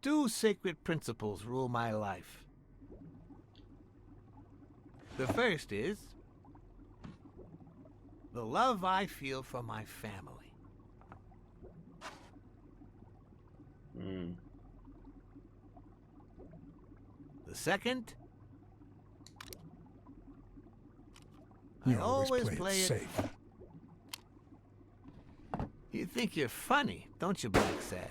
Two sacred principles rule my life. The first is the love I feel for my family. The second, You always play it safe. You think you're funny, don't you, BLACKSAD?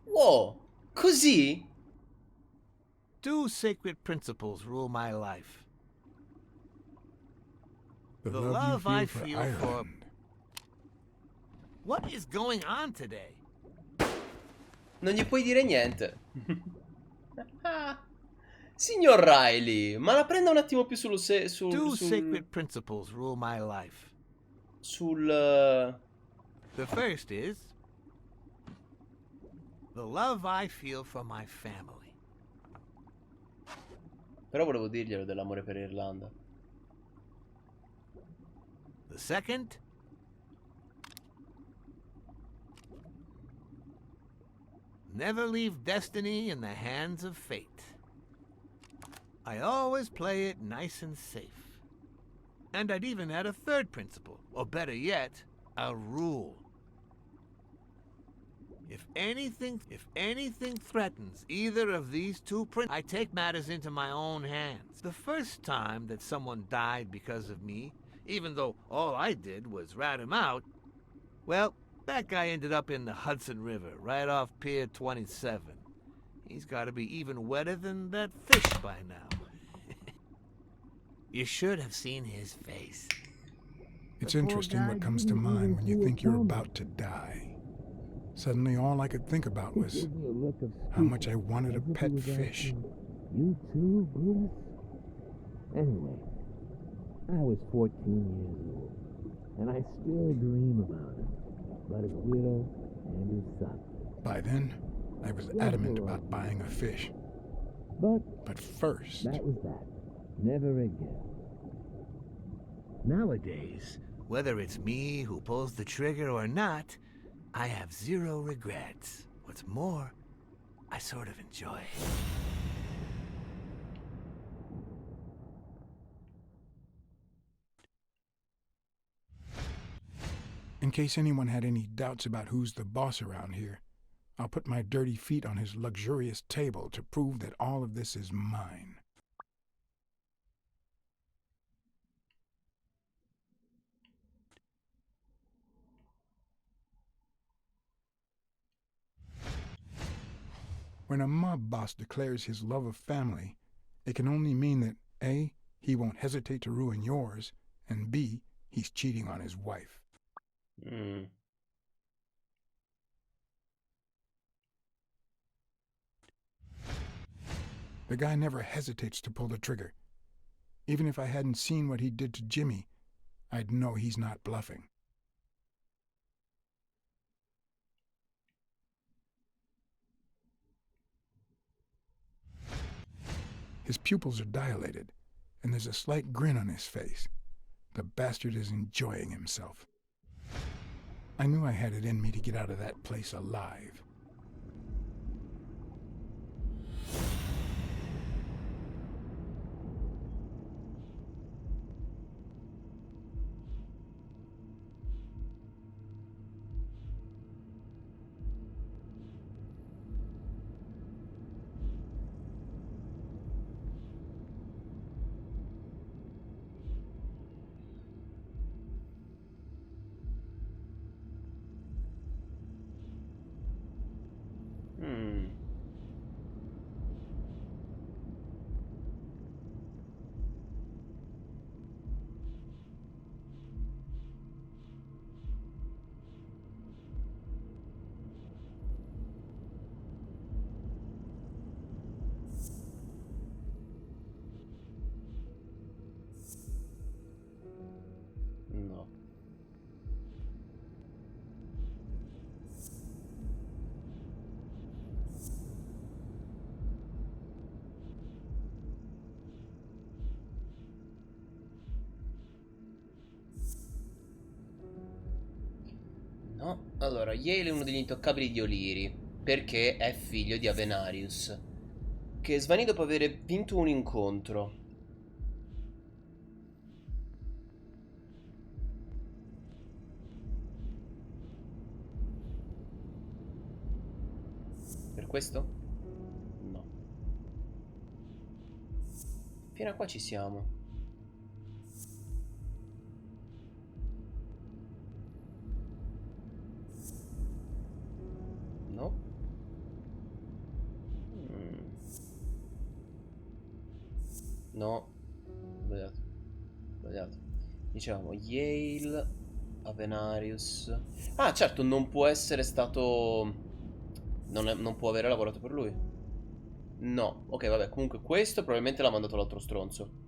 Wow, così? Two sacred principles rule my life. The love you feel for Ireland. What is going on today? Non gli puoi dire niente. Signor Riley, ma la prenda un attimo più Two sacred principles rule my life. The first is the love I feel for my family. Però volevo dirglielo dell'amore per Irlanda. The second, never leave destiny in the hands of fate. I always play it nice and safe. And I'd even add a third principle, or better yet, a rule. If anything threatens either of these two principles, I take matters into my own hands. The first time that someone died because of me, even though all I did was rat him out, well, that guy ended up in the Hudson River, right off Pier 27. He's got to be even wetter than that fish by now. You should have seen his face. It's interesting what comes to mind when you think you're about to die. Suddenly all I could think about was how much I wanted a pet fish. You too, Bruce? Anyway, I was 14 years old, and I still dream about him, about his widow and his son. By then, I was adamant about buying a fish. But first... That was that. Never again. Nowadays, whether it's me who pulls the trigger or not, I have zero regrets. What's more, I sort of enjoy it. In case anyone had any doubts about who's the boss around here, I'll put my dirty feet on his luxurious table to prove that all of this is mine. When a mob boss declares his love of family, it can only mean that A, he won't hesitate to ruin yours, and B, he's cheating on his wife. The guy never hesitates to pull the trigger. Even if I hadn't seen what he did to Jimmy, I'd know he's not bluffing. His pupils are dilated, and there's a slight grin on his face. The bastard is enjoying himself. I knew I had it in me to get out of that place alive. No. Allora, Yale è uno degli intoccabili di O'Leary, perché è figlio di Avenarius, che svanì dopo aver vinto un incontro. Per questo? No. Fino a qua ci siamo. No. No. Sbagliato. Sbagliato. Diciamo Yale, Avenarius. Ah, certo, non può essere stato... non può avere lavorato per lui. No. Ok, vabbè, comunque questo probabilmente l'ha mandato l'altro stronzo.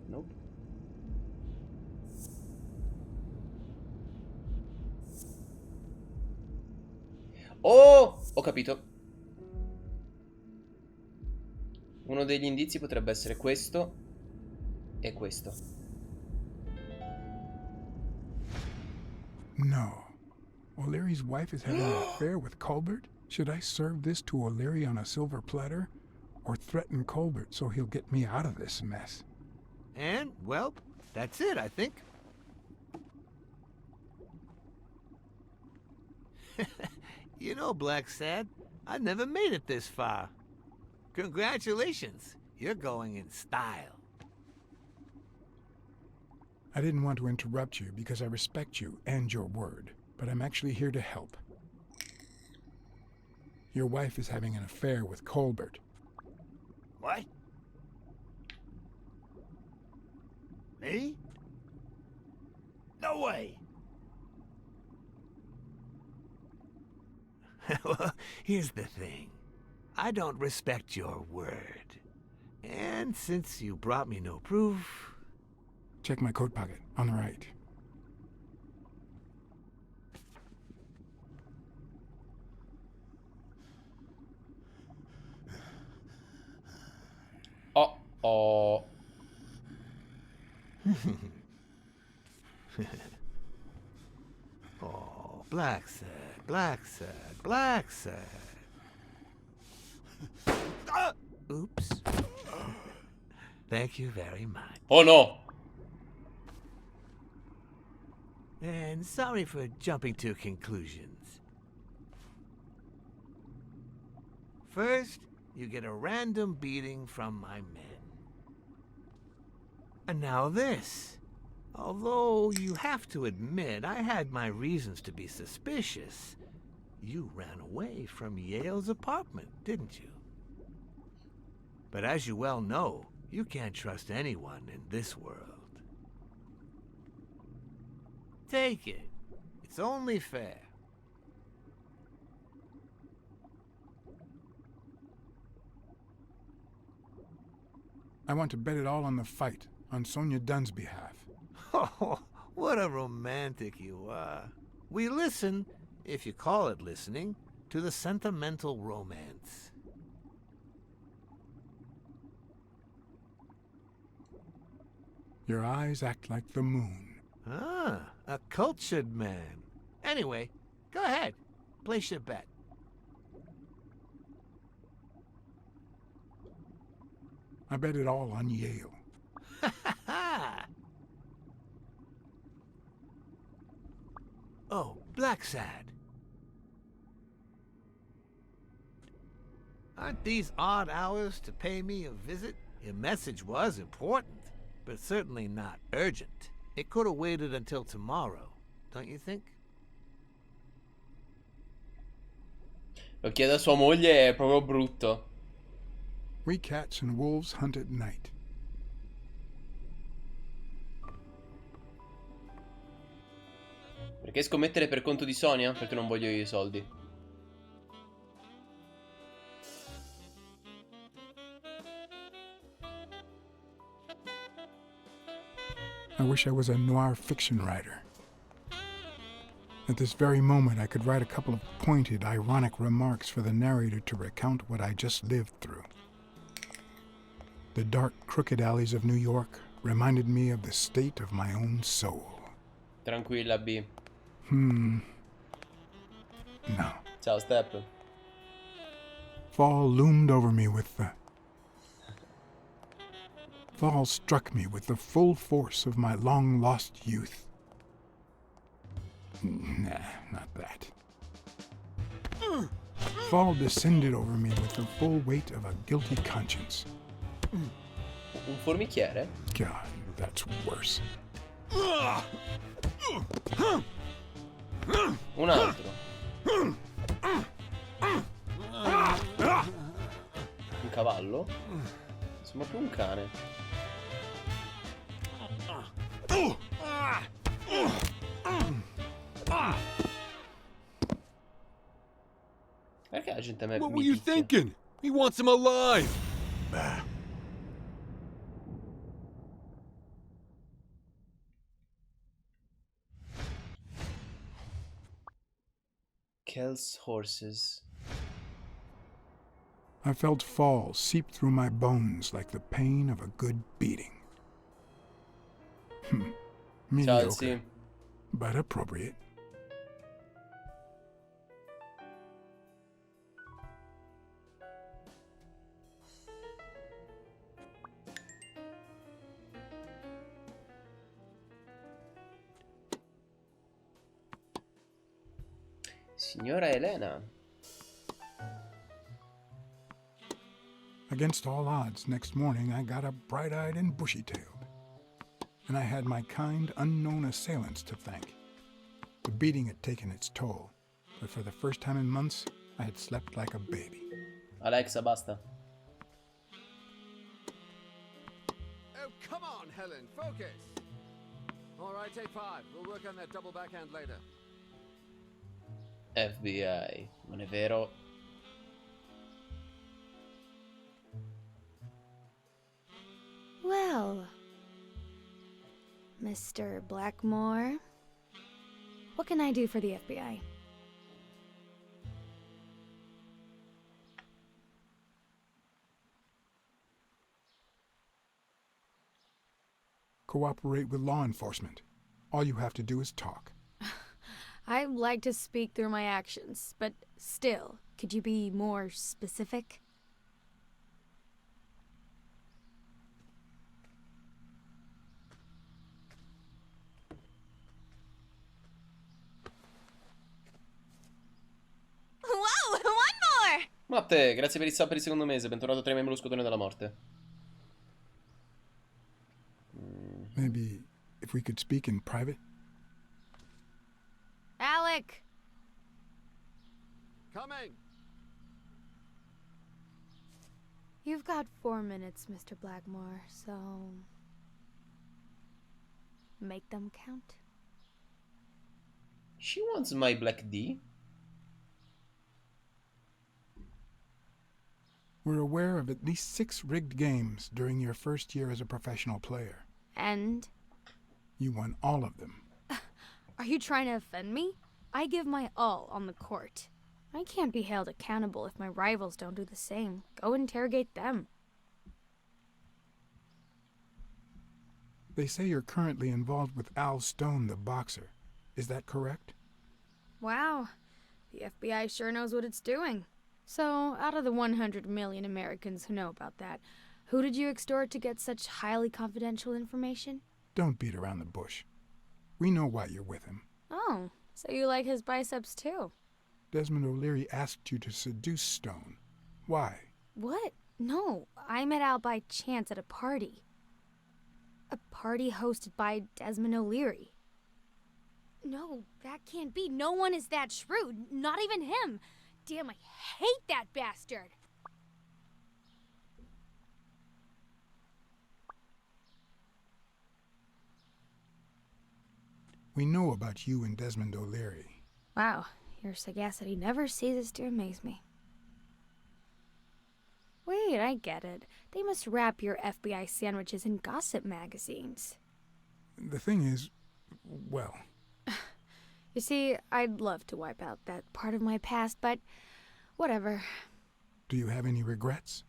Nope. Oh! Ho capito. Uno degli indizi potrebbe essere questo e questo. No. O'Leary's wife is having an affair with Colbert? Should I serve this to O'Leary on a silver platter? Or threaten Colbert so he'll get me out of this mess? And, well, that's it, I think. You know, BLACKSAD, I never made it this far. Congratulations, you're going in style. I didn't want to interrupt you because I respect you and your word, but I'm actually here to help. Your wife is having an affair with Colbert. What? Me? No way! Well, here's the thing. I don't respect your word. And since you brought me no proof... Check my coat pocket, on the right. Oh, oh. Oh, BLACKSAD, BLACKSAD, BLACKSAD. Oops. Thank you very much. Oh no! And sorry for jumping to conclusions. First, you get a random beating from my men. And now this. Although you have to admit I had my reasons to be suspicious, you ran away from Yale's apartment, didn't you? But as you well know, you can't trust anyone in this world. Take it. It's only fair. I want to bet it all on the fight, on Sonia Dunn's behalf. Oh, what a romantic you are. We listen, if you call it listening, to the sentimental romance. Your eyes act like the moon. Ah, a cultured man. Anyway, go ahead. Place your bet. I bet it all on Yale. Oh, BLACKSAD. Aren't these odd hours to pay me a visit? Your message was important, but certainly not urgent. It could have waited until tomorrow, don't you think? Lo chiede a sua moglie, è proprio brutto. We cats and wolves hunt at night. Perché scommettere per conto di Sonia? Perché non voglio io i soldi. I wish I was a noir fiction writer. At this very moment, I could write a couple of pointed, ironic remarks for the narrator to recount what I just lived through. The dark, crooked alleys of New York reminded me of the state of my own soul. Tranquilla, B. No. Ciao, Step. Fall loomed over me with the... Fall struck me with the full force of my long-lost youth. Nah, not that. Fall descended over me with the full weight of a guilty conscience. Un formichiere? God, that's worse. Un altro. Un cavallo? Sembra più un cane. Perché la gente What mi were you picchia? thinking? He wants him alive. Bah. Kel's horses. I felt fall seep through my bones like the pain of a good beating. Ciao, Mediocre, sì. but appropriate. Signora Elena. Against all odds, next morning I got up bright-eyed and bushy-tailed. And I had my kind, unknown assailants to thank. The beating had taken its toll, but for the first time in months, I had slept like a baby. Alexa, basta. Oh, come on, Helen, focus! All right, take 5. We'll work on that double backhand later. FBI. Non è vero? Well, Mr. Blackmore, what can I do for the FBI? Cooperate with law enforcement. All you have to do is talk. I like to speak through my actions, but still, could you be more specific? Wow, one more! Matte, grazie per il sub per il secondo mese. Bentornato tra i membri dello squadrone della morte. Maybe if we could speak in private? Alec! Coming! You've got 4 minutes, Mr. Blackmore, so... make them count. She wants my Black D. We're aware of at least 6 rigged games during your first year as a professional player. And? You won all of them. Are you trying to offend me? I give my all on the court. I can't be held accountable if my rivals don't do the same. Go interrogate them. They say you're currently involved with Al Stone, the boxer. Is that correct? Wow, the FBI sure knows what it's doing. So, out of the 100 million Americans who know about that, who did you extort to get such highly confidential information? Don't beat around the bush. We know why you're with him. Oh, so you like his biceps too? Desmond O'Leary asked you to seduce Stone. Why? What? No, I met Al by chance at a party. A party hosted by Desmond O'Leary. No, that can't be. No one is that shrewd. Not even him. Damn, I hate that bastard. We know about you and Desmond O'Leary. Wow, your sagacity never ceases to amaze me. Wait, I get it. They must wrap your FBI sandwiches in gossip magazines. The thing is, well... You see, I'd love to wipe out that part of my past, but whatever. Do you have any regrets?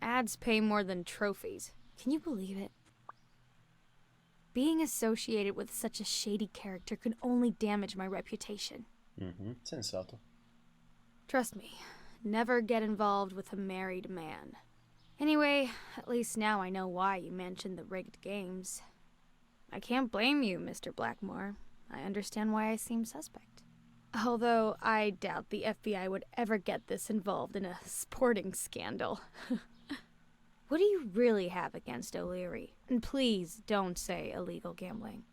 Ads pay more than trophies. Can you believe it? Being associated with such a shady character could only damage my reputation. Sensato. Trust me, never get involved with a married man. Anyway, at least now I know why you mentioned the rigged games. I can't blame you, Mr. Blackmore. I understand why I seem suspect. Although I doubt the FBI would ever get this involved in a sporting scandal. What do you really have against O'Leary? And please don't say illegal gambling.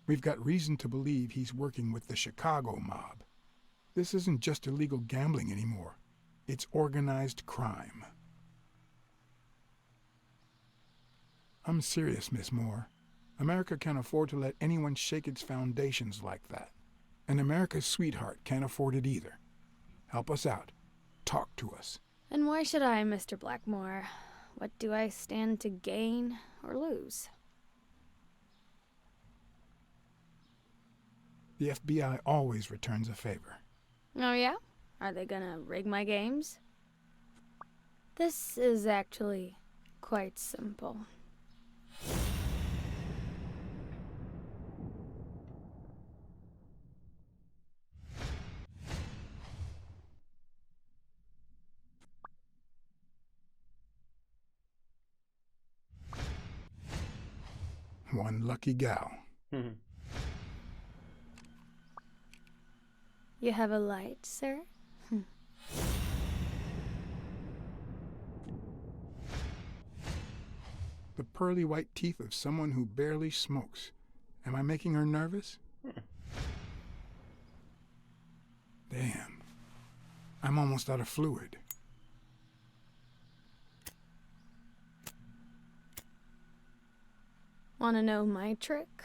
We've got reason to believe he's working with the Chicago mob. This isn't just illegal gambling anymore. It's organized crime. I'm serious, Miss Moore. America can't afford to let anyone shake its foundations like that. And America's sweetheart can't afford it either. Help us out. Talk to us. And why should I, Mr. Blackmore? What do I stand to gain or lose? The FBI always returns a favor. Oh yeah? Are they gonna rig my games? This is actually quite simple. One lucky gal. You have a light, sir? The pearly white teeth of someone who barely smokes. Am I making her nervous? Damn. I'm almost out of fluid. Wanna know my trick?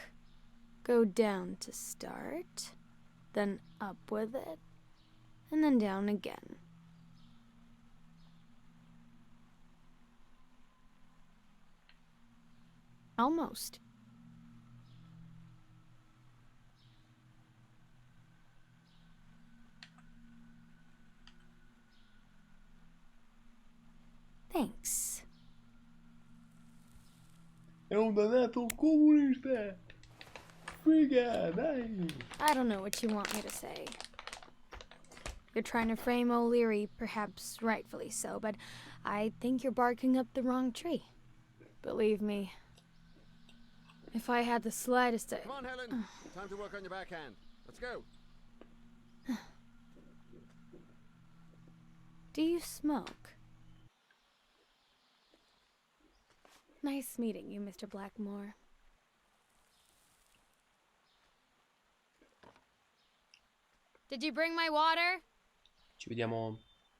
Go down to start, then up with it, and then down again. Almost. Thanks. È un dannato comunista. Figa, dai. I don't know what you want me to say. You're trying to frame O'Leary, perhaps rightfully so, but I think you're barking up the wrong tree. Believe me, if I had the slightest... Come on, Helen. Time to work on your backhand. Let's go. Do you smoke? Nice meeting you, Mr. Blackmore. Did you bring my water? Ci vediamo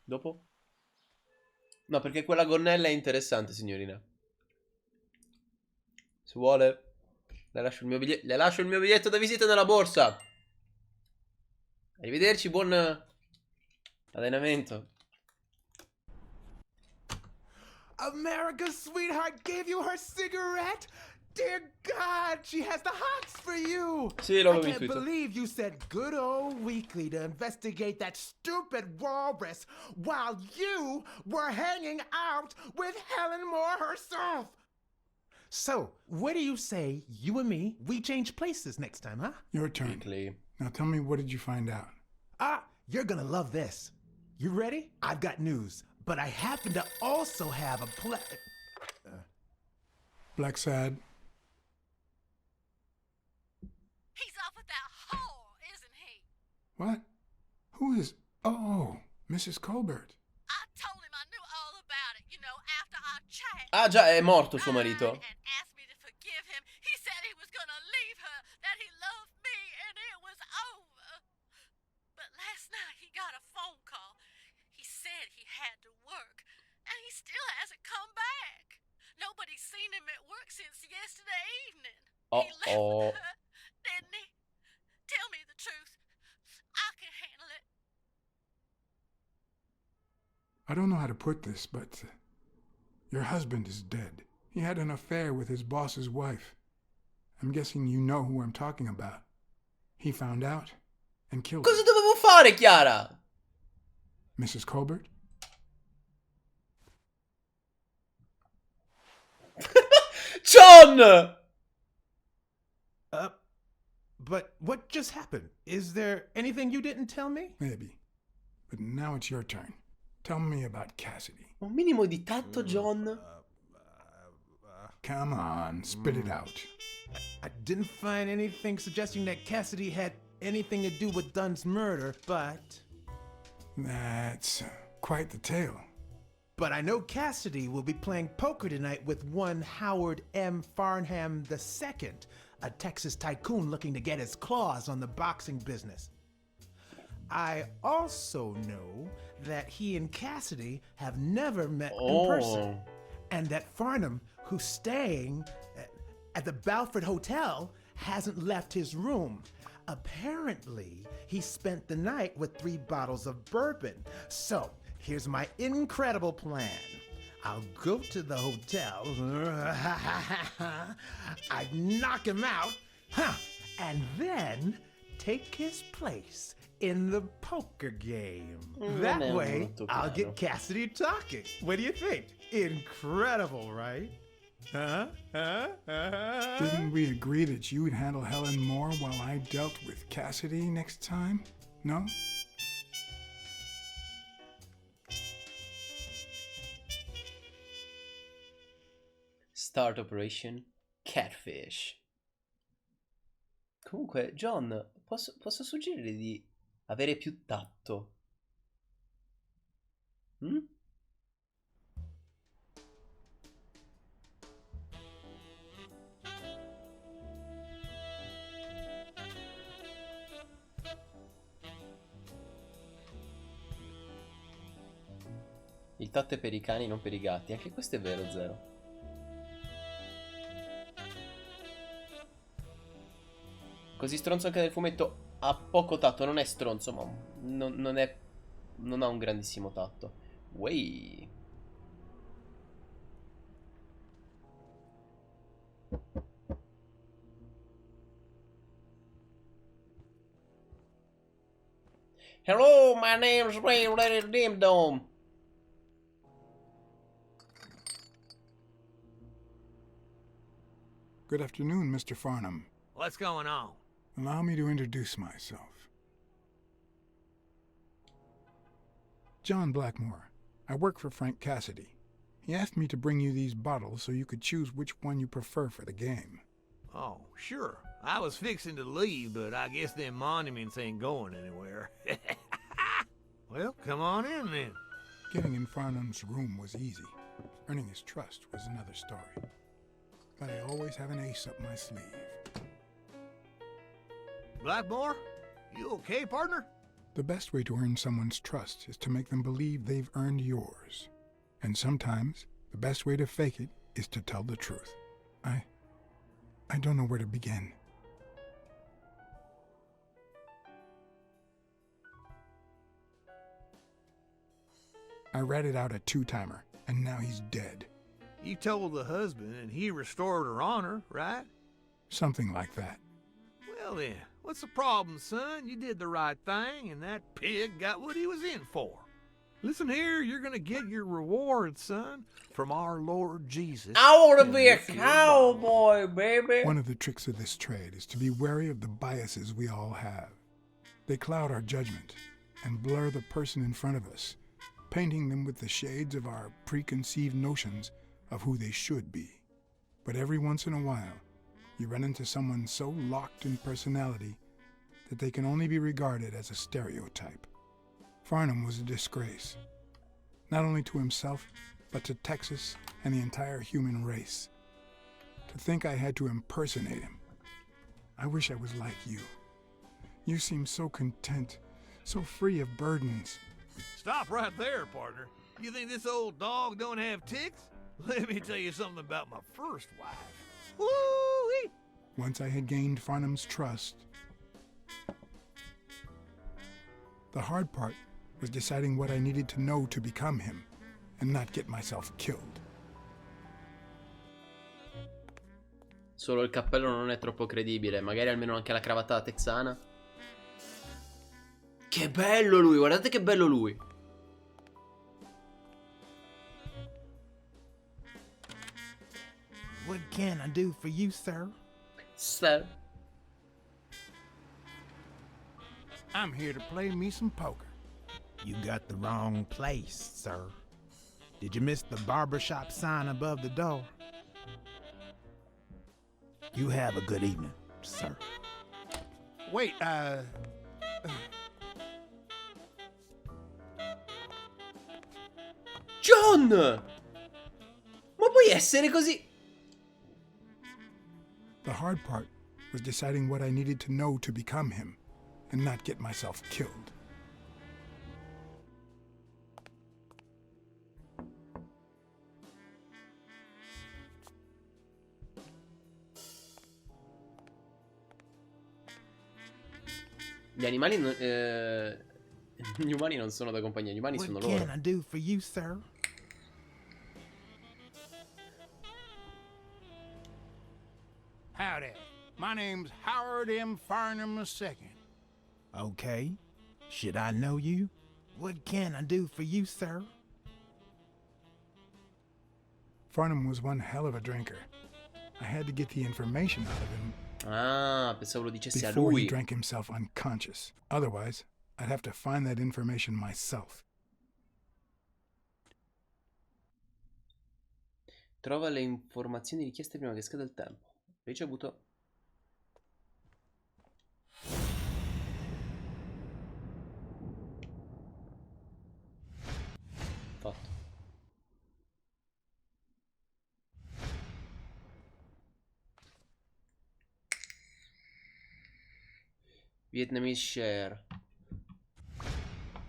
dopo? No, perché quella gonnella è interessante, signorina. Se vuole, le lascio il mio biglietto da visita nella borsa. Arrivederci, buon allenamento. America's sweetheart gave you her cigarette? Dear God, she has the hots for you! Sì, lo I avevo can't intuito. believe you said good old Weekly to investigate that stupid walrus while you were hanging out with Helen Moore herself. So, what do you say, you and me, we change places next time, huh? Your turn. Weekly. Now tell me, what did you find out? You're gonna love this. You ready? I've got news, but I happen to also have a BLACKSAD. He's off with that whore, isn't he? What? Who is... Oh, Mrs. Colbert. I told him I knew all about it, you know, after our chat. Ah già, è morto suo marito. And asked me to forgive him. He said he was gonna leave her, that he loved me, and it was over. But last night he got a phone call. He said he had to work, and he still hasn't come back. Nobody's seen him at work since yesterday evening. He left with her, didn't he? Tell me the truth. I can handle it. I don't know how to put this, but your husband is dead. He had an affair with his boss's wife. I'm guessing you know who I'm talking about. He found out and killed Cosa her. dovevo fare, Chiara? Mrs. Colbert? John! But what just happened? Is there anything you didn't tell me? Maybe. But now it's your turn. Tell me about Cassidy. Un minimo di tatto, John. Come on, spit it out. I didn't find anything suggesting that Cassidy had anything to do with Dunn's murder, but That's quite the tale. I know Cassidy will be playing poker tonight with one Howard M. Farnham II, a Texas tycoon looking to get his claws on the boxing business. I also know that he and Cassidy have never met in person, and that Farnham, who's staying at the Balford Hotel, hasn't left his room. Apparently, he spent the night with 3 bottles of bourbon. So, here's my incredible plan. I'll go to the hotel, I'd knock him out, and then take his place in the poker game. That way, I'll get Cassidy talking. What do you think? Incredible, right? Didn't we agree that you would handle Helen more while I dealt with Cassidy next time? No? Start Operation Catfish. Comunque, John, posso suggerire di avere più tatto? Il tatto è per i cani, non per i gatti. Anche questo è vero, Zero. Così stronzo anche nel fumetto. Ha poco tatto, non è stronzo, ma non ha un grandissimo tatto. Wey. Hello, my name's Ray Dim Dome. Good afternoon, Mr. Farnham. What's going on? Allow me to introduce myself. John Blackmore. I work for Frank Cassidy. He asked me to bring you these bottles so you could choose which one you prefer for the game. Oh, sure. I was fixing to leave, but I guess them monuments ain't going anywhere. Well, come on in then. Getting in Farnham's room was easy. Earning his trust was another story. But I always have an ace up my sleeve. Blackmore? You okay, partner? The best way to earn someone's trust is to make them believe they've earned yours. And sometimes, the best way to fake it is to tell the truth. I don't know where to begin. I ratted out a 2-timer, and now he's dead. You told the husband and he restored her honor, right? Something like that. Well then, what's the problem, son? You did the right thing, and that pig got what he was in for. Listen here, you're gonna get your reward, son, from our Lord Jesus. I want to be a cowboy, baby. One of the tricks of this trade is to be wary of the biases we all have. They cloud our judgment and blur the person in front of us, painting them with the shades of our preconceived notions of who they should be. But every once in a while, you run into someone so locked in personality that they can only be regarded as a stereotype. Farnham was a disgrace, not only to himself, but to Texas and the entire human race. To think I had to impersonate him. I wish I was like you. You seem so content, so free of burdens. Stop right there, partner. You think this old dog don't have ticks? Let me tell you something about my first wife. Woo-wee! Once I had gained Farnham's trust, the hard part was deciding what I needed to know to become him and not get myself killed. Solo il cappello non è troppo credibile. Magari almeno anche la cravatta texana. Che bello lui, guardate che bello lui. What can I do for you, sir? Sir. I'm here to play me some poker. You got the wrong place, sir. Did you miss the barbershop sign above the door? You have a good evening, sir. Wait, John! Ma puoi essere così? The hard part was deciding what I needed to know to become him and not get myself killed. Gli animali gli umani non sono da compagnia, gli umani sono What loro. can I do for you, sir? Howdy. My name's Howard M. Farnham II. Okay. Should I know you? What can I do for you, sir? Farnham was one hell of a drinker. I had to get the information out of him Ah, pensavo lo dicessi a before he lui. drank himself unconscious. Otherwise, I'd have to find that information myself. Trova le informazioni richieste prima che scada il tempo. Ricevuto. Fatto. Vietnamese share.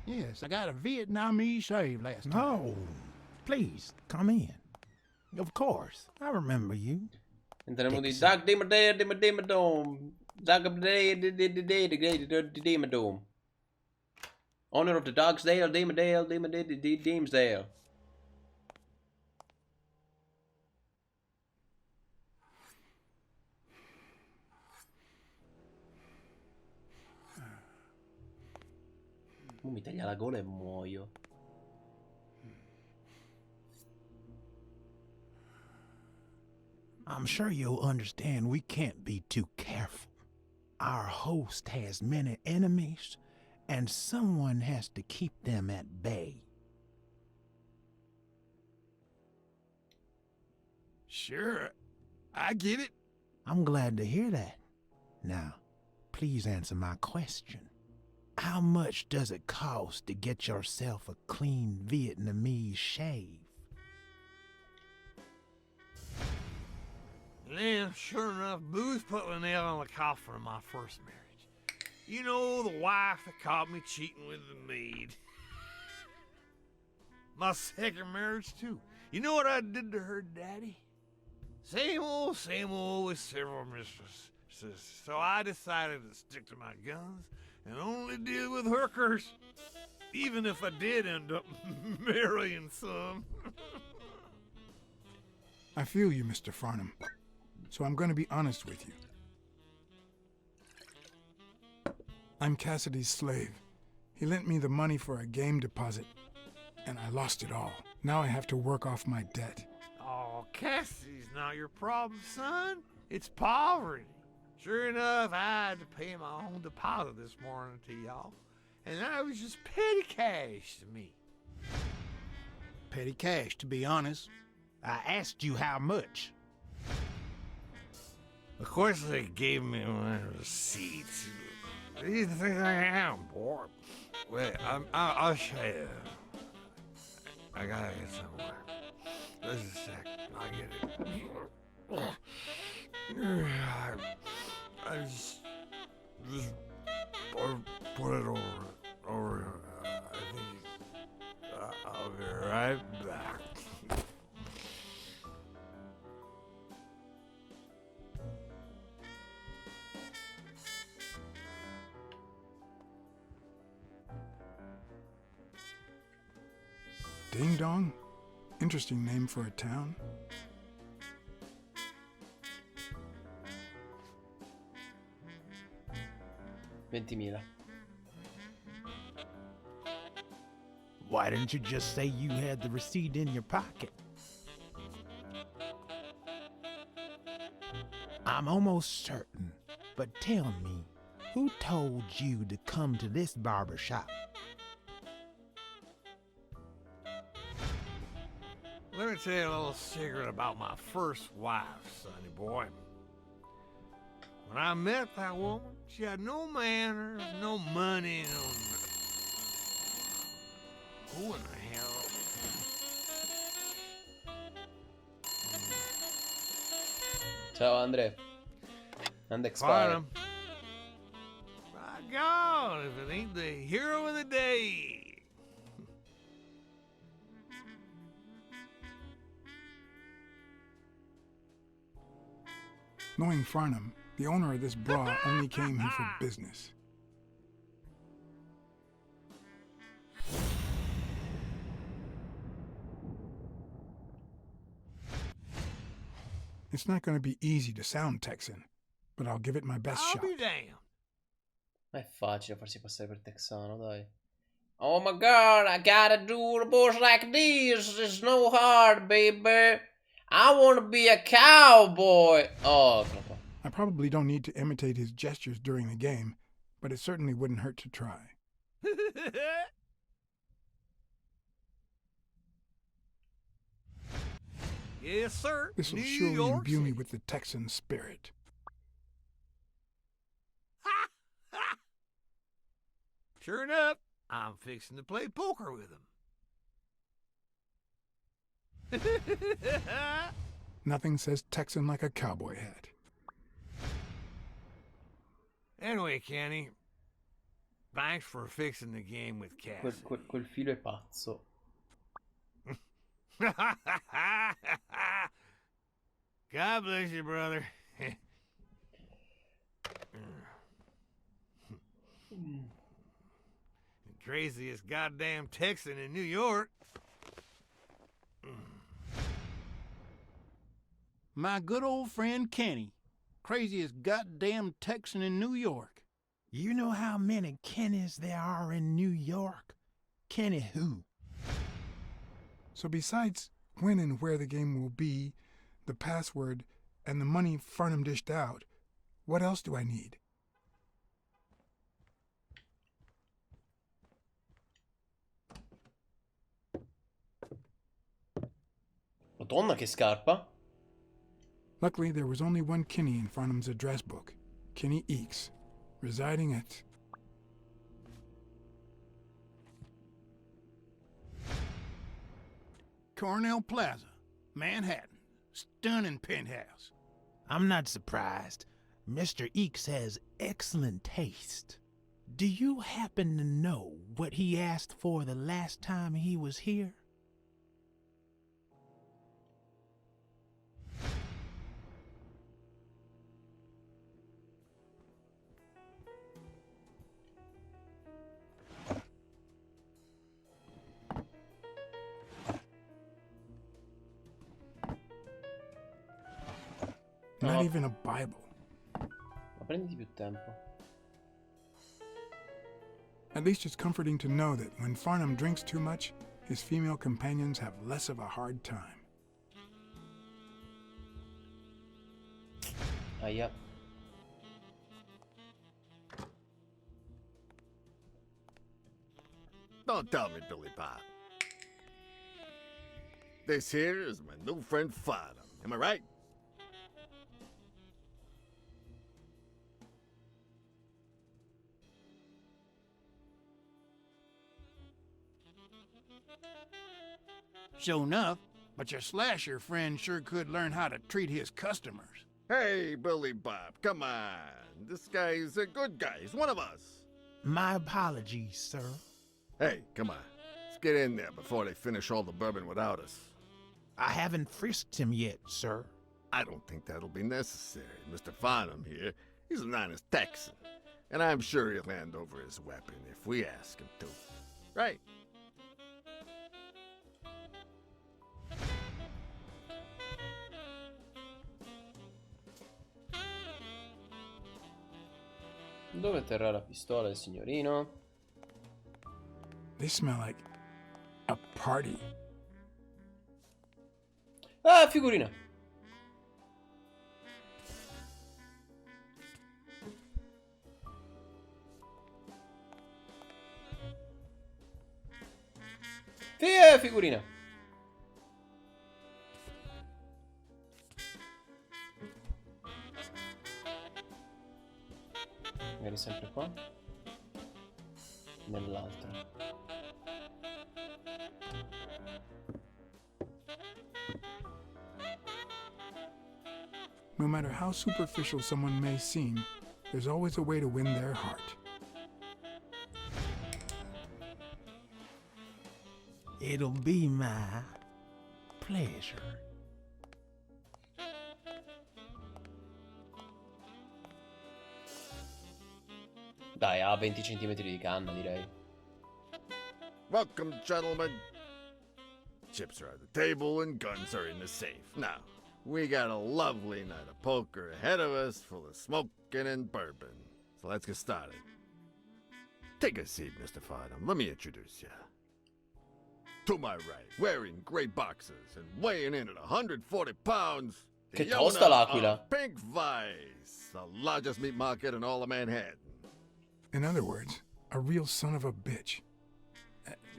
Yes, I got a Vietnamese shave last time. Oh, please, come in. Of course, I remember you. Entriamo di Dag Dimadome. Dag Dimadome. Owner of the Dogsdale, Dimsdale. Mi taglia la gola e muoio. I'm sure you'll understand we can't be too careful. Our host has many enemies, and someone has to keep them at bay. Sure, I get it. I'm glad to hear that. Now, please answer my question. How much does it cost to get yourself a clean Vietnamese shave? Yeah, sure enough, booze put the nail on the coffin of my first marriage. You know, the wife that caught me cheating with the maid. My second marriage, too. You know what I did to her daddy? Same old with several mistresses. So I decided to stick to my guns and only deal with hookers. Even if I did end up marrying some. I feel you, Mr. Farnham. So I'm going to be honest with you. I'm Cassidy's slave. He lent me the money for a game deposit, and I lost it all. Now I have to work off my debt. Oh, Cassie's not your problem, son. It's poverty. Sure enough, I had to pay my own deposit this morning to y'all, and that was just petty cash to me. Petty cash, to be honest. I asked you how much. Of course, they gave me my receipts. Who do you think I am, boy? Wait, I'll show you. I gotta get somewhere. Just a sec. I'll get it. I just put it over. I think I'll be right back. Ding Dong? Interesting name for a town. 20.000. Why didn't you just say you had the receipt in your pocket? I'm almost certain, but tell me, who told you to come to this barber shop? Let me tell you a little secret about my first wife, sonny boy. When I met that woman, she had no manners, no money, no nothing. Who in the hell? Ciao Andre. And expire. Farnham. By God, if it ain't the hero of the day. Knowing Farnham, the owner of this bra only came here for business. It's not going to be easy to sound Texan, but I'll give it my best I'll shot. be damned. Ma è facile farsi passare per texano, dai. Oh my god, I gotta do the bush like this. It's no hard, baby. I wanna be a cowboy. Oh, eccolo qua. I probably don't need to imitate his gestures during the game, but it certainly wouldn't hurt to try. Yes, sir. This'll New surely York imbue me City. with the Texan spirit. Sure enough, I'm fixing to play poker with him. Nothing says Texan like a cowboy hat. Anyway, Kenny, thanks for fixing the game with Cass. Quel filo è pazzo. God bless you, brother. The craziest goddamn Texan in New York. My good old friend Kenny, craziest goddamn Texan in New York. You know how many Kennys there are in New York? Kenny who? So besides when and where the game will be, the password, and the money Farnham dished out, what else do I need? Madonna che scarpa. Luckily, there was only one Kinney in Farnham's address book, Kinney Eakes, residing at... Cornell Plaza, Manhattan. Stunning penthouse. I'm not surprised. Mr. Eakes has excellent taste. Do you happen to know what he asked for the last time he was here? Not even a Bible. Ma prenditi più tempo. At least it's comforting to know that when Farnham drinks too much, his female companions have less of a hard time. Aia. Don't tell me, Billy Bob. This here is my new friend Farnham. Am I right? Sure enough, but your slasher friend sure could learn how to treat his customers. Hey, Billy Bob, come on. This guy's a good guy. He's one of us. My apologies, sir. Hey, come on. Let's get in there before they finish all the bourbon without us. I haven't frisked him yet, sir. I don't think that'll be necessary. Mr. Farnham here, he's an honest Texan. And I'm sure he'll hand over his weapon if we ask him to. Right? Dove terrà la pistola il signorino? They smell like a party. Ah, figurina. Figurina. Magari sempre qua. Nell'altra. No matter how superficial someone may seem, there's always a way to win their heart. It'll be my pleasure. Dai, ha 20 cm di canna, direi. Welcome, gentlemen. Chips are on the table and guns are in the safe. Now, we got a lovely night of poker ahead of us, full of smoking and bourbon. So let's get started. Take a seat, Mr. Farnham. Let me introduce you. To my right, wearing gray boxers and weighing in at 140 pounds, Che the tosta owner l'aquila. of Pink Vice, the largest meat market in all of Manhattan. In other words, a real son of a bitch.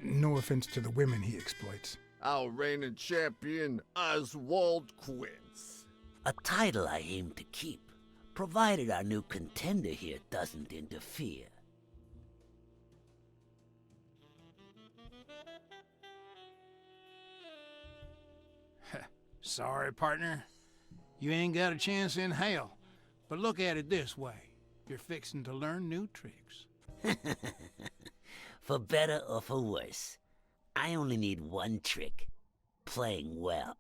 No offense to the women he exploits. Our reigning champion, Oswald Quince. A title I aim to keep, provided our new contender here doesn't interfere. Sorry, partner. You ain't got a chance in hell. But look at it this way. You're fixing to learn new tricks. For better or for worse, I only need one trick. Playing well.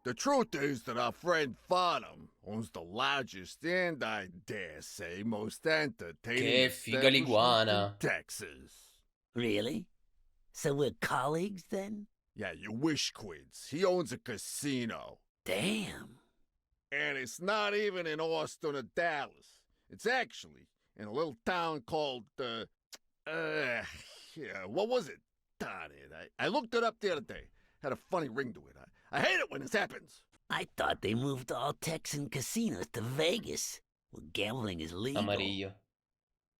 The truth is that our friend Farnham owns the largest and, I dare say, most entertaining Che figa l'iguana. establishment in Texas. Really? So we're colleagues then? Yeah, you wish, Quids. He owns a casino. Damn. And it's not even in Austin or Dallas. It's actually in a little town called, what was it? Darn it. I looked it up the other day. Had a funny ring to it. I hate it when this happens. I thought they moved all Texan casinos to Vegas, where gambling is legal. Amarillo.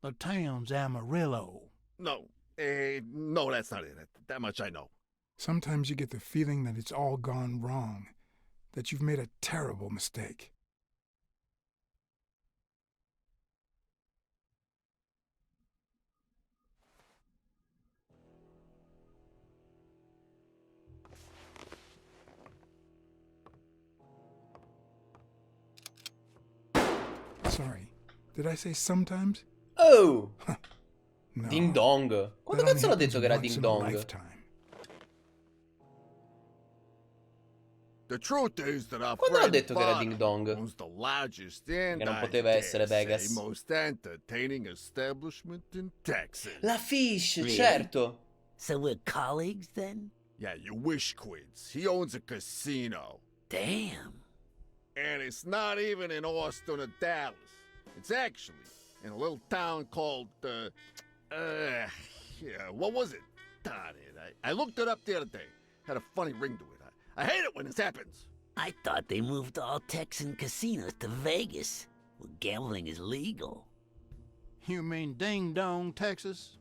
The town's Amarillo. No, no, that's not it. That much I know. Sometimes you get the feeling that it's all gone wrong, that you've made a terrible mistake. Sorry, did I say sometimes? Oh! No. Ding dong. Quando That cazzo only l'ha detto happens che era once ding in a dong? lifetime. The truth is that our Quando l'ha friend detto che era Farnham ding dong? owns the largest and, Che non I poteva dare essere say, Vegas. most entertaining establishment in Texas. La Fish, Really? certo. So we're colleagues then? Yeah, you wish, Quids. He owns a casino. Damn. And it's not even in Austin or Dallas. It's actually in a little town called, what was it? Darn it. I looked it up the other day. Had a funny ring to it. I hate it when this happens. I thought they moved all Texan casinos to Vegas, where gambling is legal. You mean Ding Dong, Texas?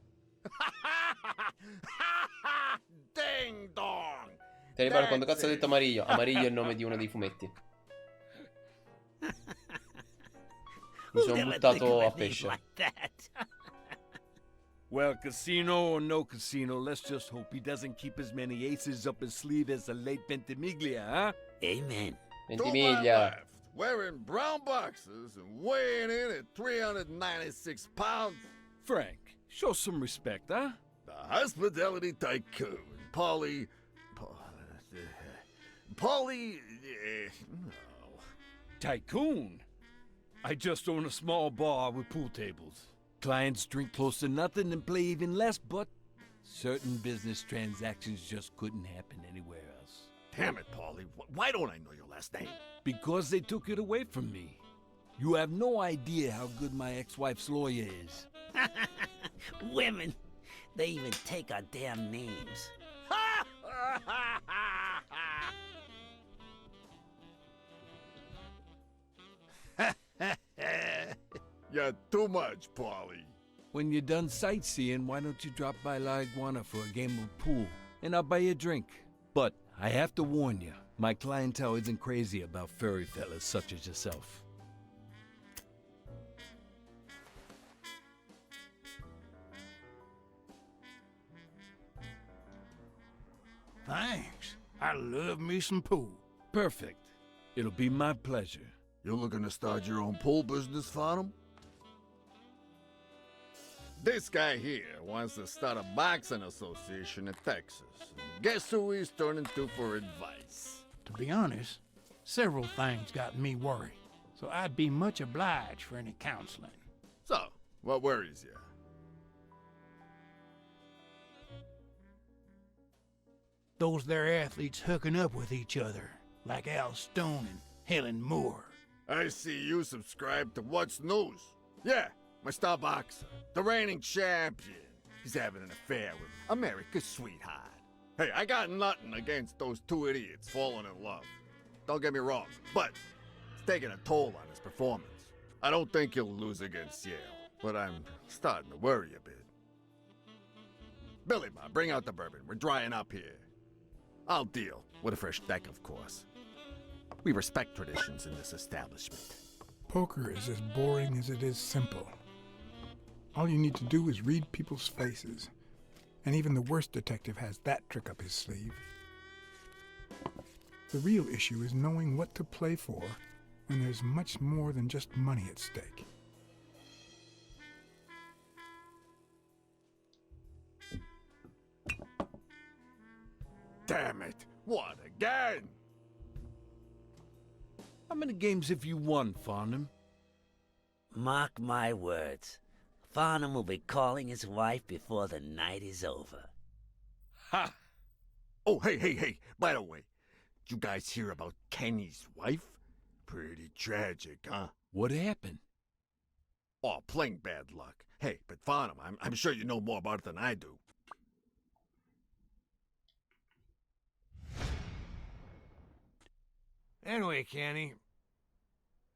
Ding dong! Ti ricordo quando cazzo ha detto Amarillo? Amarillo è il nome di uno dei fumetti. Mi sono Never think buttato of a name pesce. like that. Well, casino or no casino, let's just hope he doesn't keep as many aces up his sleeve as the late Ventimiglia, huh? Amen. To my Ventimiglia. left, wearing brown boxers and weighing in at 396 pounds, Frank, show some respect, huh? the hospitality tycoon, Polly, no. Tycoon. I just own a small bar with pool tables. Clients drink close to nothing and play even less, but certain business transactions just couldn't happen anywhere else. Damn it, Polly. Why don't I know your last name? Because they took it away from me. You have no idea how good my ex-wife's lawyer is. Women, they even take our damn names. You're too much, Paulie. When you're done sightseeing, why don't you drop by La Iguana for a game of pool, and I'll buy you a drink. But I have to warn you, my clientele isn't crazy about furry fellas such as yourself. Thanks. I love me some pool. Perfect. It'll be my pleasure. You looking to start your own pool business, Farnham? This guy here wants to start a boxing association in Texas. Guess who he's turning to for advice? To be honest, several things got me worried, so I'd be much obliged for any counseling. So, what worries you? Those there athletes hooking up with each other, like Al Stone and Helen Moore. I see you subscribe to What's News. Yeah, my star boxer, the reigning champion. He's having an affair with America's sweetheart. Hey, I got nothing against those two idiots falling in love. Don't get me wrong, but it's taking a toll on his performance. I don't think he'll lose against Yale, but I'm starting to worry a bit. Billy Bob, bring out the bourbon. We're drying up here. I'll deal with a fresh deck, of course. We respect traditions in this establishment. Poker is as boring as it is simple. All you need to do is read people's faces. And even the worst detective has that trick up his sleeve. The real issue is knowing what to play for when there's much more than just money at stake. Damn it! What again? How many games have you won, Farnham? Mark my words. Farnham will be calling his wife before the night is over. Ha! Oh, hey. By the way, did you guys hear about Kenny's wife? Pretty tragic, huh? What happened? Oh, plain bad luck. Hey, but Farnham, I'm sure you know more about it than I do. Anyway, Kenny,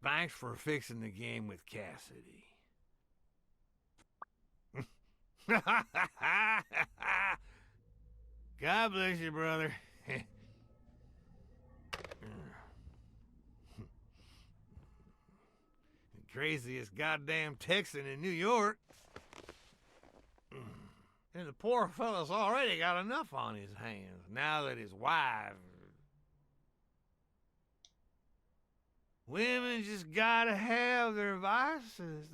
thanks for fixing the game with Cassidy. God bless you, brother. The craziest goddamn Texan in New York. And the poor fella's already got enough on his hands now that his wife... Women just gotta have their vices.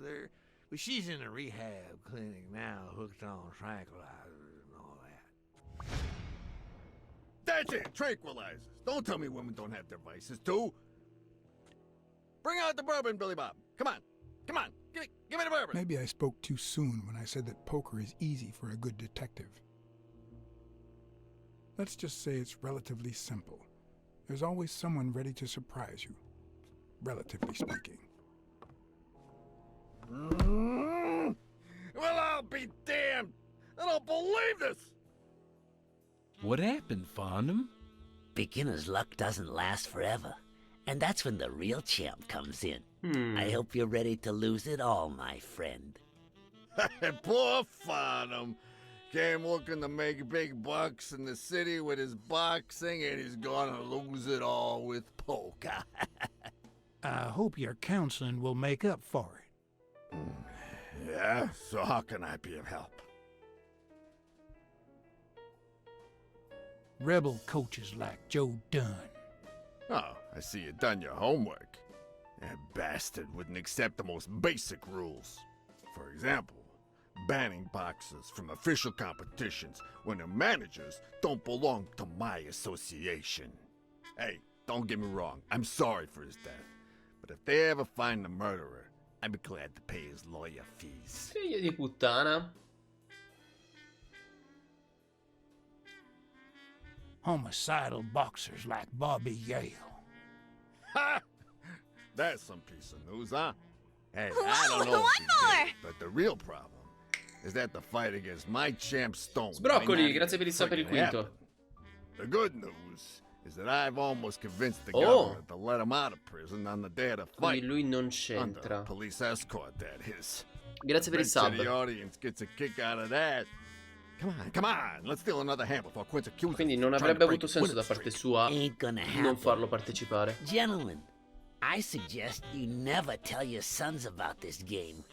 But she's in a rehab clinic now, hooked on tranquilizers and all that. That's it, tranquilizers. Don't tell me women don't have their vices, too. Bring out the bourbon, Billy Bob. Come on. Give me the bourbon. Maybe I spoke too soon when I said that poker is easy for a good detective. Let's just say it's relatively simple. There's always someone ready to surprise you, relatively speaking. Well, I'll be damned. I don't believe this. What happened, Farnham? Beginner's luck doesn't last forever, and that's when the real champ comes in. I hope you're ready to lose it all, my friend. Poor Farnham. Came looking to make big bucks in the city with his boxing, and he's gonna lose it all with poker. I hope your counseling will make up for it. Yeah, so how can I be of help? Rebel coaches like Joe Dunn. Oh, I see you done your homework. That bastard wouldn't accept the most basic rules. For example, banning boxers from official competitions when their managers don't belong to my association. Hey, don't get me wrong, I'm sorry for his death. But if they ever find the murderer, I'd be glad to pay his lawyer fees. Figlio di puttana. Homicidal boxers like Bobby Yale. Ha! That's some piece of news, huh? Hey, I don't know Whoa, if he one more! did, but the real problem is that the fight against my champ Stone Sbroccoli, grazie per il sub per il quinto. The good news is that I've almost convinced the Oh. governor to let him out of prison on the day of the Quindi fight. lui non Under c'entra. police escort, that is. Grazie per il Bet you the sub. audience gets a kick out of that. Come on, let's steal another hand before Quint's accused. Quindi non us of trying avrebbe to break avuto his senso da winning parte streak. sua Ain't gonna non happen. farlo partecipare. Gentlemen, I suggest you never tell your sons about this game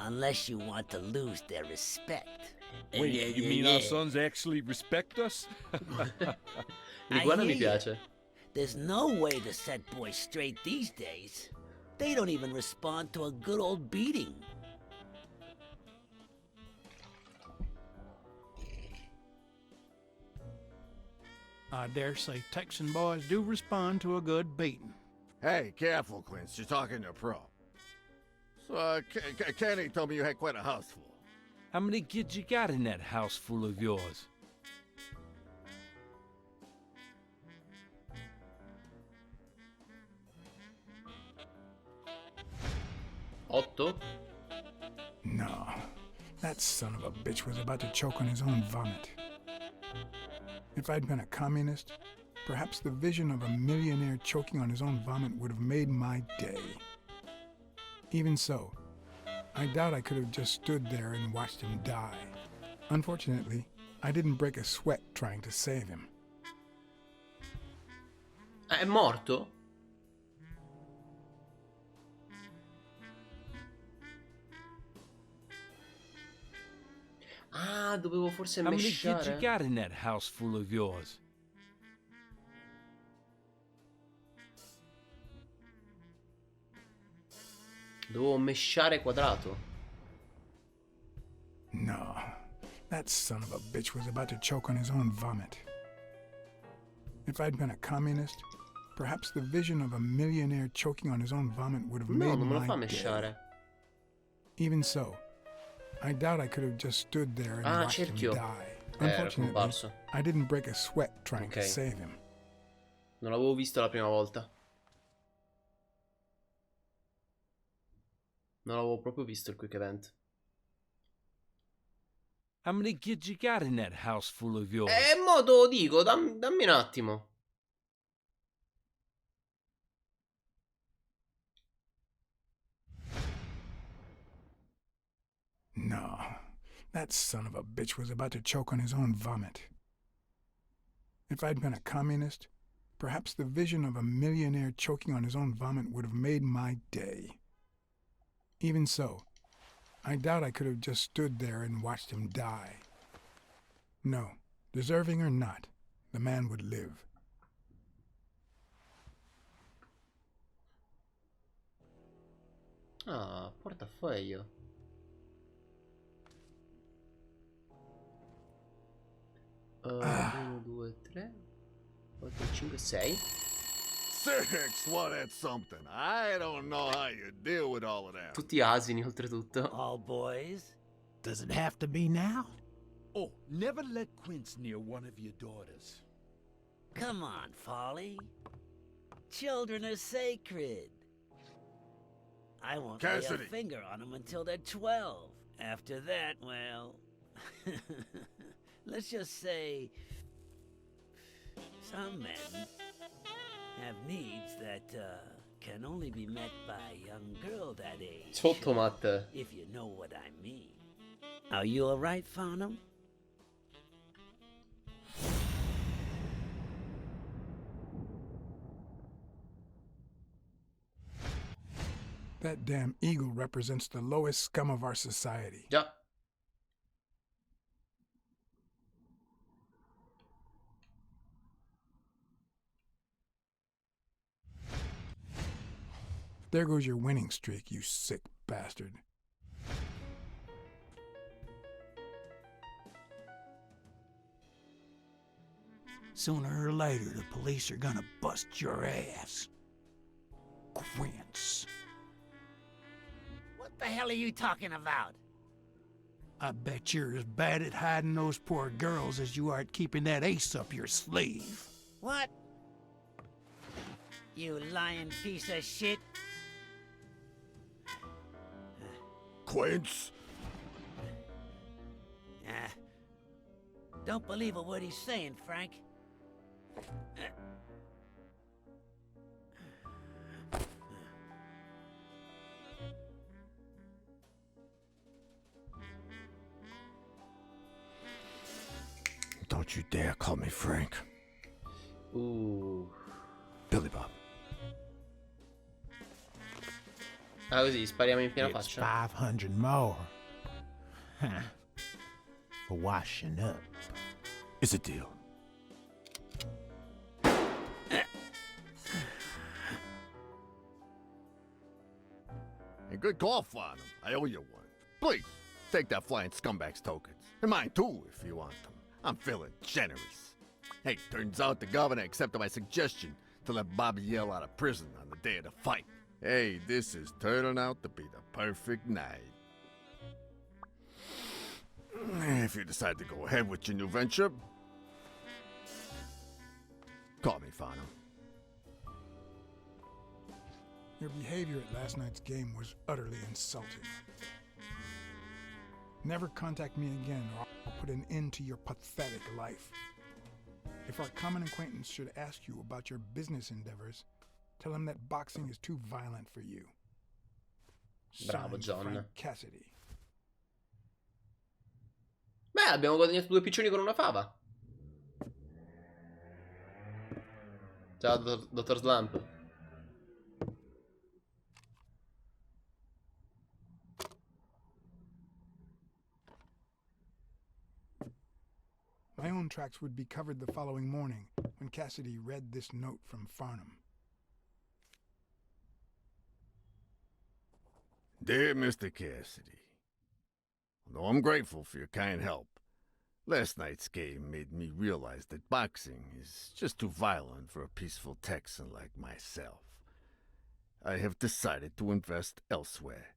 unless you want to lose their respect. Wait, you mean our sons actually respect us? L'iguana mi hear ya. piace. There's no way to set boys straight these days. They don't even respond to a good old beating. I dare say Texan boys do respond to a good beating. Hey, careful, Quince. You're talking to a pro. So, Kenny told me you had quite a house full. How many kids you got in that house full of yours? Otto? No. That son of a bitch was about to choke on his own vomit. If I'd been a communist, perhaps the vision of a millionaire choking on his own vomit would have made my day. Even so, I doubt I could have just stood there and watched him die. Unfortunately, I didn't break a sweat trying to save him. È morto? Ah, dovevo forse How many kids you mesciare. got in that house full of yours? Dovevo mesciare quadrato. No. That son of a bitch was about to choke on his own vomit. If I'd been a communist, perhaps the vision of a millionaire choking on his own vomit would have No, made non me lo fa my day. mesciare. Even so, I doubt I could have just stood there and Ah, watched cerchio. him die. Era Unfortunately, comparso. I didn't break a sweat trying to Ok. save him. Non l'avevo visto la prima volta. Non l'avevo proprio visto il quick event. How many kids you got in that house full of yours? Mo te lo dico, dammi un attimo. No. That son of a bitch was about to choke on his own vomit. If I'd been a communist, perhaps the vision of a millionaire choking on his own vomit would have made my day. Even so, I doubt I could have just stood there and watched him die. No, deserving or not, the man would live. Ah, portafoglio. 1, 2, 3, 4, 5, 6. 6, well, that's something. I don't know how you deal with all of that. Tutti asini, oltretutto. All boys? Does it have to be now? Oh, never let Quince near one of your daughters. Come on, Folly. Children are sacred. I won't lay Cassidy. a finger on them until they're 12. After that, well... let's just say... some men have needs that can only be met by a young girl that age. Sotto, Matt. If you know what I mean. Are you alright, Farnham? That damn eagle represents the lowest scum of our society. Già. There goes your winning streak, you sick bastard. Sooner or later, the police are gonna bust your ass. Quince. What the hell are you talking about? I bet you're as bad at hiding those poor girls as you are at keeping that ace up your sleeve. What? You lying piece of shit. Quince. Don't believe a word he's saying, Frank. Don't you dare call me Frank. Billy Bob. Ah, così spariamo in piena It's faccia. 500 more. For washing up. It's a deal. And good call, Farnham. I owe you one. Please, take that flying scumbag's tokens. And mine too, if you want them. I'm feeling generous. Hey, turns out the governor accepted my suggestion to let Bobby yell out of prison on the day of the fight. Hey, this is turning out to be the perfect night. If you decide to go ahead with your new venture, call me, Farnham. Your behavior at last night's game was utterly insulting. Never contact me again, or I'll put an end to your pathetic life. If our common acquaintance should ask you about your business endeavors, tell him that boxing is too violent for you. Bravo, Signed, John. Frank Cassidy. Beh, abbiamo guadagnato 2 piccioni con una fava. Ciao, dottor Slump. My own tracks would be covered the following morning when Cassidy read this note from Farnham. Dear Mr. Cassidy, although I'm grateful for your kind help, last night's game made me realize that boxing is just too violent for a peaceful Texan like myself. I have decided to invest elsewhere.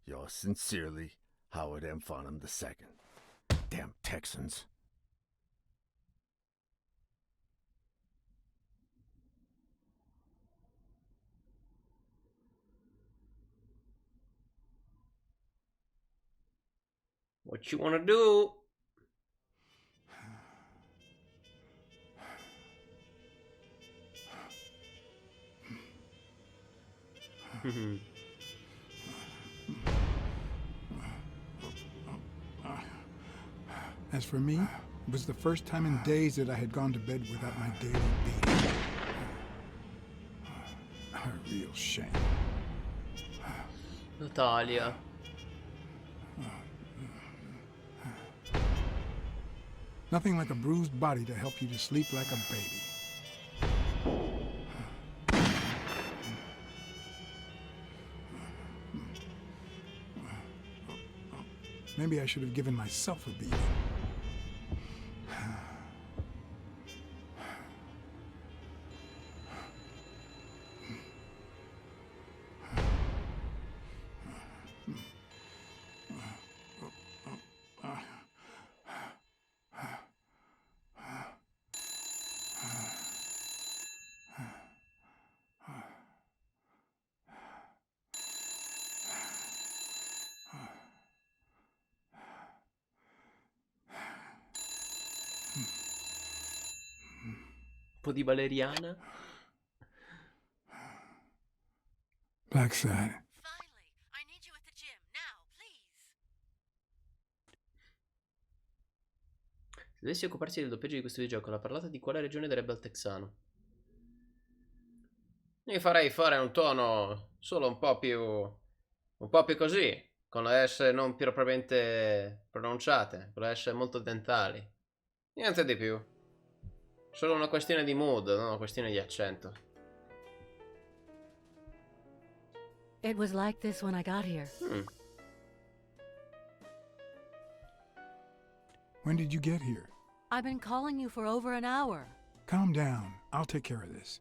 Yours sincerely, Howard M. Farnham II. Damn Texans. What you wanna do? As for me, it was the first time in days that I had gone to bed without my daily beating. A real shame. Natalia. Nothing like a bruised body to help you to sleep like a baby. Maybe I should have given myself a beating. Un po' di valeriana. BLACKSAD. Finally, I need you at the gym now, please. Se dovessi occuparsi del doppiaggio di questo videogioco, la parlata di quale regione darebbe al texano? Io farei fare un tono solo un po' più così, con le S non più propriamente pronunciate, con le S molto dentali. Niente di più. Solo una questione di mood, non una questione di accento. It was like this when I got here. When did you get here? I've been calling you for over an hour. Calm down. I'll take care of this.